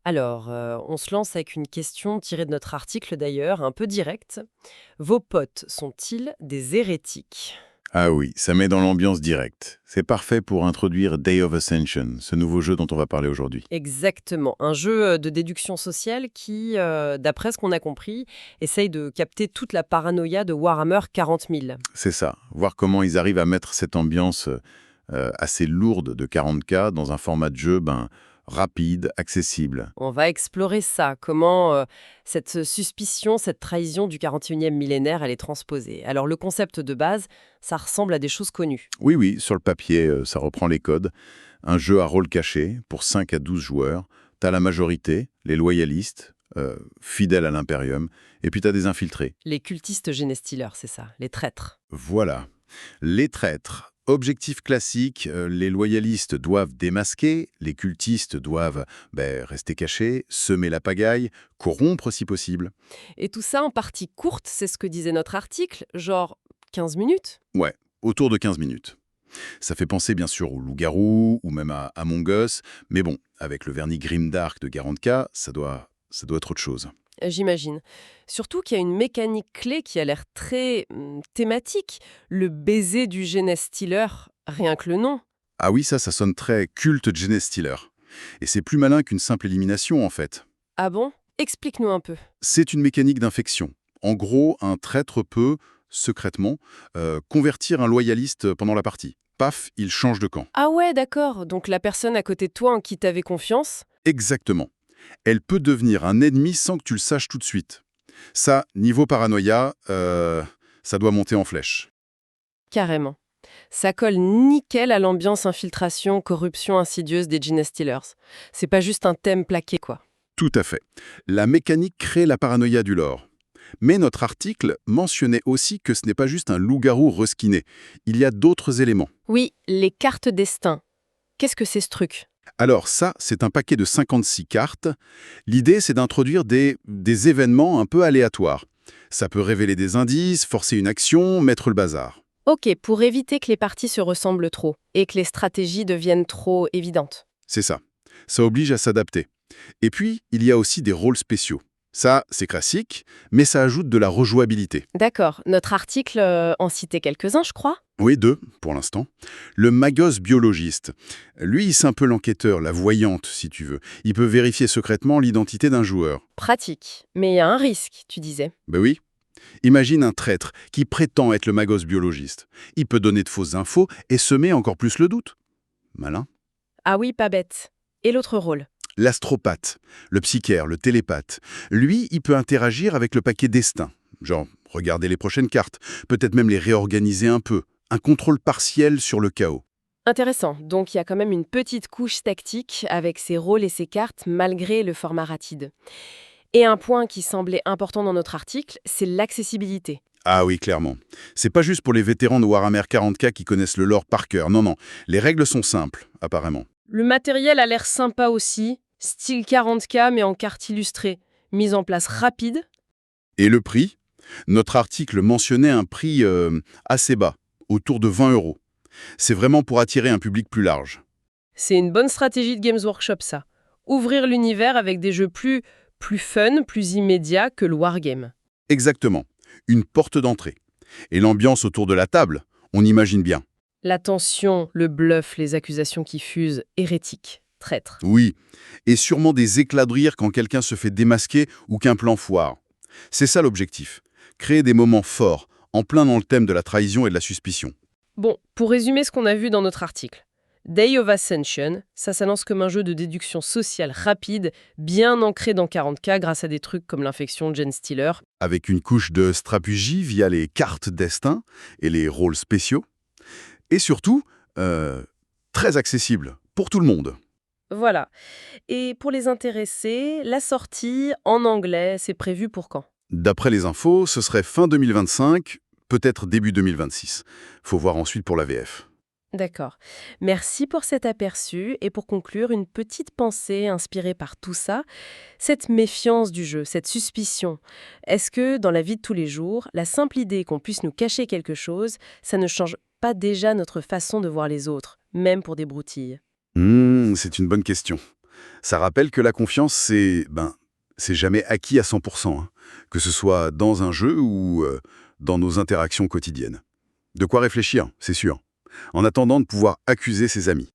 Alors, on se lance avec une question tirée de notre article d'ailleurs, un peu directe. Vos potes sont-ils des hérétiques? Ah oui, ça met dans l'ambiance directe. C'est parfait pour introduire Day of Ascension, ce nouveau jeu dont on va parler aujourd'hui. Exactement, un jeu de déduction sociale qui, d'après ce qu'on a compris, essaye de capter toute la paranoïa de Warhammer 40 000. C'est ça, voir comment ils arrivent à mettre cette ambiance assez lourde de 40K dans un format de jeu rapide, accessible. On va explorer ça, comment cette suspicion, cette trahison du 41e millénaire, elle est transposée. Alors le concept de base, ça ressemble à des choses connues. Oui, oui, sur le papier, ça reprend les codes. Un jeu à rôle caché pour 5 à 12 joueurs. T'as la majorité, les loyalistes, fidèles à l'Imperium, et puis t'as des infiltrés. Les cultistes Genestealers, c'est ça, les traîtres. Voilà. Les traîtres. Objectif classique, les loyalistes doivent démasquer, les cultistes doivent rester cachés, semer la pagaille, corrompre si possible. Et tout ça en partie courte, c'est ce que disait notre article, genre 15 minutes. Ouais, autour de 15 minutes. Ça fait penser bien sûr au loup-garou ou même à Among Us, mais bon, avec le vernis grimdark de 40K, ça doit être autre chose. J'imagine. Surtout qu'il y a une mécanique clé qui a l'air très thématique, le baiser du Genestealer, rien que le nom. Ah oui, ça sonne très culte Genestealer. Et c'est plus malin qu'une simple élimination en fait. Ah bon? Explique-nous un peu. C'est une mécanique d'infection. En gros, un traître peut, secrètement, convertir un loyaliste pendant la partie. Paf, il change de camp. Ah ouais, d'accord. Donc la personne à côté de toi en qui t'avais confiance. Exactement. Elle peut devenir un ennemi sans que tu le saches tout de suite. Ça, niveau paranoïa, ça doit monter en flèche. Carrément. Ça colle nickel à l'ambiance infiltration, corruption insidieuse des Genestealers. C'est pas juste un thème plaqué, quoi. Tout à fait. La mécanique crée la paranoïa du lore. Mais notre article mentionnait aussi que ce n'est pas juste un loup-garou reskiné. Il y a d'autres éléments. Oui, les cartes destin. Qu'est-ce que c'est ce truc? Alors ça, c'est un paquet de 56 cartes. L'idée, c'est d'introduire des événements un peu aléatoires. Ça peut révéler des indices, forcer une action, mettre le bazar. Ok, pour éviter que les parties se ressemblent trop et que les stratégies deviennent trop évidentes. C'est ça. Ça oblige à s'adapter. Et puis, il y a aussi des rôles spéciaux. Ça, c'est classique, mais ça ajoute de la rejouabilité. D'accord, notre article en citait quelques-uns, je crois. Oui, deux, pour l'instant. Le magos biologiste. Lui, c'est un peu l'enquêteur, la voyante, si tu veux. Il peut vérifier secrètement l'identité d'un joueur. Pratique, mais il y a un risque, tu disais. Ben oui. Imagine un traître qui prétend être le magos biologiste. Il peut donner de fausses infos et semer encore plus le doute. Malin. Ah oui, pas bête. Et l'autre rôle? L'astropathe, le psychiatre, le télépathe. Lui, il peut interagir avec le paquet destin. Genre, regarder les prochaines cartes, peut-être même les réorganiser un peu. Un contrôle partiel sur le chaos. Intéressant, donc il y a quand même une petite couche tactique avec ses rôles et ses cartes malgré le format rapide. Et un point qui semblait important dans notre article, c'est l'accessibilité. Ah oui, clairement. C'est pas juste pour les vétérans de Warhammer 40K qui connaissent le lore par cœur. Non, non. Les règles sont simples, apparemment. Le matériel a l'air sympa aussi, style 40K mais en cartes illustrées, mise en place rapide. Et le prix? Notre article mentionnait un prix assez bas, autour de 20 euros. C'est vraiment pour attirer un public plus large. C'est une bonne stratégie de Games Workshop ça. Ouvrir l'univers avec des jeux plus fun, plus immédiats que le wargame. Exactement. Une porte d'entrée. Et l'ambiance autour de la table, on imagine bien. La tension, le bluff, les accusations qui fusent, hérétiques, traîtres. Oui. Et sûrement des éclats de rire quand quelqu'un se fait démasquer ou qu'un plan foire. C'est ça l'objectif. Créer des moments forts, en plein dans le thème de la trahison et de la suspicion. Bon, pour résumer ce qu'on a vu dans notre article. Day of Ascension, ça s'annonce comme un jeu de déduction sociale rapide, bien ancré dans 40K grâce à des trucs comme l'infection Genestealer. Avec une couche de stratégie via les cartes destin et les rôles spéciaux. Et surtout, très accessible pour tout le monde. Voilà. Et pour les intéressés, la sortie en anglais, c'est prévu pour quand? D'après les infos, ce serait fin 2025, peut-être début 2026. Faut voir ensuite pour la VF. D'accord. Merci pour cet aperçu et pour conclure, une petite pensée inspirée par tout ça, cette méfiance du jeu, cette suspicion. Est-ce que dans la vie de tous les jours, la simple idée qu'on puisse nous cacher quelque chose, ça ne change pas déjà notre façon de voir les autres, même pour des broutilles? C'est une bonne question. Ça rappelle que la confiance, c'est jamais acquis à 100%, hein, que ce soit dans un jeu ou dans nos interactions quotidiennes. De quoi réfléchir, c'est sûr, en attendant de pouvoir accuser ses amis.